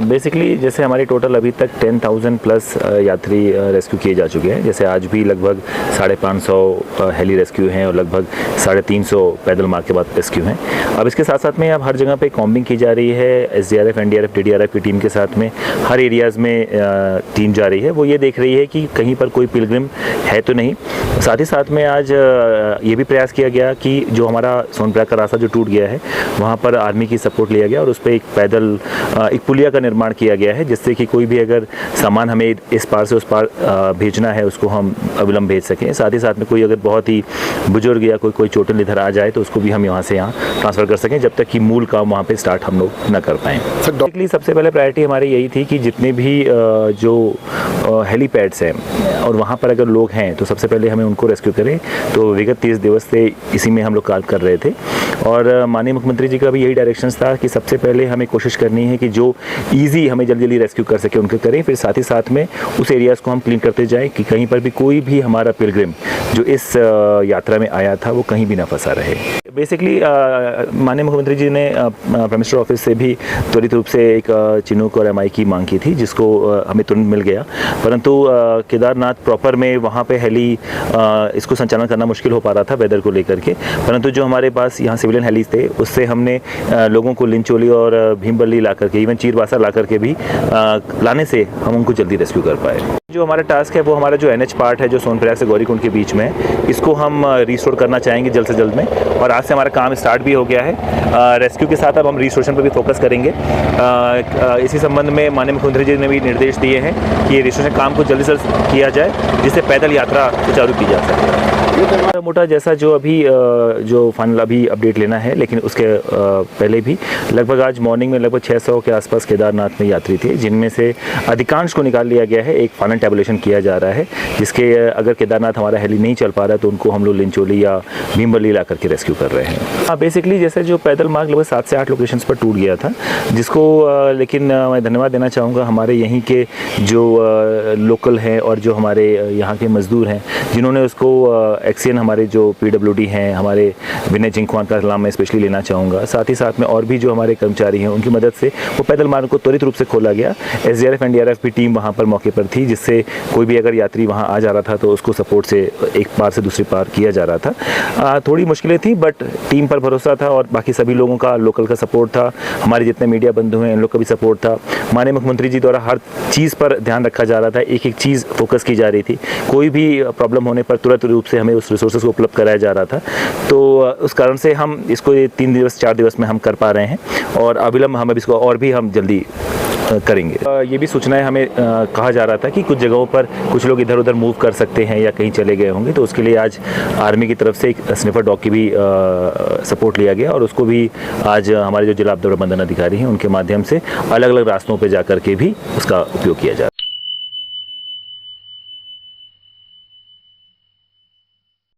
Basically जैसे हमारी total अभी तक 10,000 प्लस यात्री रेस्क्यू किए जा चुके हैं। जैसे आज भी लगभग 550 हेली रेस्क्यू हैं और लगभग 350 पैदल मार्ग के बाद रेस्क्यू हैं। अब इसके साथ साथ में अब हर जगह पे कॉम्बिंग की जा रही है। SDRF, NDRF, TDRF की टीम के साथ में हर एरियाज़ में टीम जा रही है। वो ये देख रही है कि कहीं पर कोई पिलग्रिम है तो नहीं। साथ ही साथ में आज ये भी प्रयास किया गया कि जो हमारा सोनप्रयाग का रास्ता जो टूट गया है वहाँ पर आर्मी की सपोर्ट लिया गया और उस पर एक पैदल एक पुलिया का निर्माण किया गया है, जिससे कि कोई भी अगर सामान हमें इस पार से उस पार भेजना है उसको हम अविलंब भेज सकें। साथ ही साथ में कोई अगर बहुत ही बुजुर्ग या कोई चोटिल इधर आ जाए तो उसको भी हम यहाँ से यहाँ ट्रांसफ़र कर सकें, जब तक कि मूल काम वहाँ पे स्टार्ट हम लोग न कर पाएँ। बेसिकली सबसे पहले प्रायोरिटी हमारी यही थी कि जितने भी जो हेलीपैड्स हैं और वहाँ पर अगर लोग हैं तो सबसे पहले हमें उनको रेस्क्यू करें। तो विगत 30 दिवस से इसी में हम लोग काम कर रहे थे और माननीय मुख्यमंत्री जी का भी यही डायरेक्शंस था कि सबसे पहले हमें कोशिश करनी है कि जो ईजी हमें जल्दी जल्दी रेस्क्यू कर सके उनके करें। फिर साथ ही साथ में उस एरियाज़ को हम क्लीन करते जाएं कि कहीं पर भी कोई भी हमारा पिलग्रिम जो इस यात्रा में आया था वो कहीं भी ना फंसा रहे। बेसिकली माननीय मुख्यमंत्री जी ने प्राइम मिनिस्टर ऑफिस से भी त्वरित रूप से एक चिनूक और MI की मांग की थी, जिसको हमें तुरंत मिल गया। परंतु केदारनाथ प्रॉपर में वहाँ पे हेली इसको संचालन करना मुश्किल हो पा रहा था वेदर को लेकर के। परंतु जो हमारे पास यहाँ सिविलियन हेलीज थे उससे हमने लोगों को लिंचोली और भीमबल्ली ला करके, इवन चीरबासा ला करके भी लाने से हम उनको जल्दी रेस्क्यू कर पाए। जो हमारा टास्क है वो हमारा जो NH पार्ट है जो सोनप्रयाग से गौरीकुंड के बीच में, इसको हम रिस्टोर करना चाहेंगे जल्द से जल्द में, और आज से हमारा काम स्टार्ट भी हो गया है। रेस्क्यू के साथ अब हम रिस्टोरेशन पर भी फोकस करेंगे। इसी संबंध में माननीय मुख्यमंत्री जी ने भी निर्देश दिए हैं कि ये रिस्टोरेशन काम को जल्दी से किया जाए, जिससे पैदल यात्रा सुचारू की जा सके। मोटा जैसा जो अभी जो फाइनल अभी अपडेट लेना है, लेकिन उसके पहले भी लगभग आज मॉर्निंग में लगभग 600 के आसपास केदारनाथ में यात्री थे, जिनमें से अधिकांश को निकाल लिया गया है। एक फाइनल टैबुलेशन किया जा रहा है, जिसके अगर केदारनाथ हमारा हेली नहीं चल पा रहा है तो उनको हम लोग लिंचोली या भीमबल्ली ला करके रेस्क्यू कर रहे हैं। बेसिकली जैसे जो पैदल मार्ग लगभग 7 से 8 लोकेशंस पर टूट गया था, जिसको लेकिन मैं धन्यवाद देना चाहूँगा हमारे यहीं के जो लोकल हैं और जो हमारे यहाँ के मजदूर हैं, जिन्होंने उसको एक्सियन हमारे जो PWD हैं, हमारे विनय जिंकवान का सलाम मैं स्पेशली लेना चाहूँगा। साथ ही साथ में और भी जो हमारे कर्मचारी हैं उनकी मदद से वो पैदल मार्ग को त्वरित रूप से खोला गया। SDRF NDRF की टीम वहाँ पर मौके पर थी, जिससे कोई भी अगर यात्री वहाँ आ जा रहा था तो उसको सपोर्ट से एक पार से दूसरी पार किया जा रहा था। थोड़ी मुश्किलें थी, बट टीम पर भरोसा था और बाकी सभी लोगों का, लोकल का सपोर्ट था, हमारे जितने मीडिया बंधु हैं इन लोग का भी सपोर्ट था। माननीय मुख्यमंत्री जी द्वारा हर चीज़ पर ध्यान रखा जा रहा था, एक एक चीज़ फोकस की जा रही थी। कोई भी प्रॉब्लम होने पर तुरंत रूप से हमें उस रिसोर्सेज को उपलब्ध कराया जा रहा था। तो उस कारण से हम इसको 3 दिवस 4 दिवस में हम कर पा रहे हैं और अविलंब हम अब इसको और भी हम जल्दी करेंगे। ये भी सूचनाएं हमें कहा जा रहा था कि कुछ जगहों पर कुछ लोग इधर उधर मूव कर सकते हैं या कहीं चले गए होंगे, तो उसके लिए आज आर्मी की तरफ से एक स्निफर डॉग की भी सपोर्ट लिया गया और उसको भी आज हमारे जो जिला आपदा प्रबंधन अधिकारी हैं उनके माध्यम से अलग अलग रास्तों पर जा कर के भी उसका उपयोग किया जा रहा है।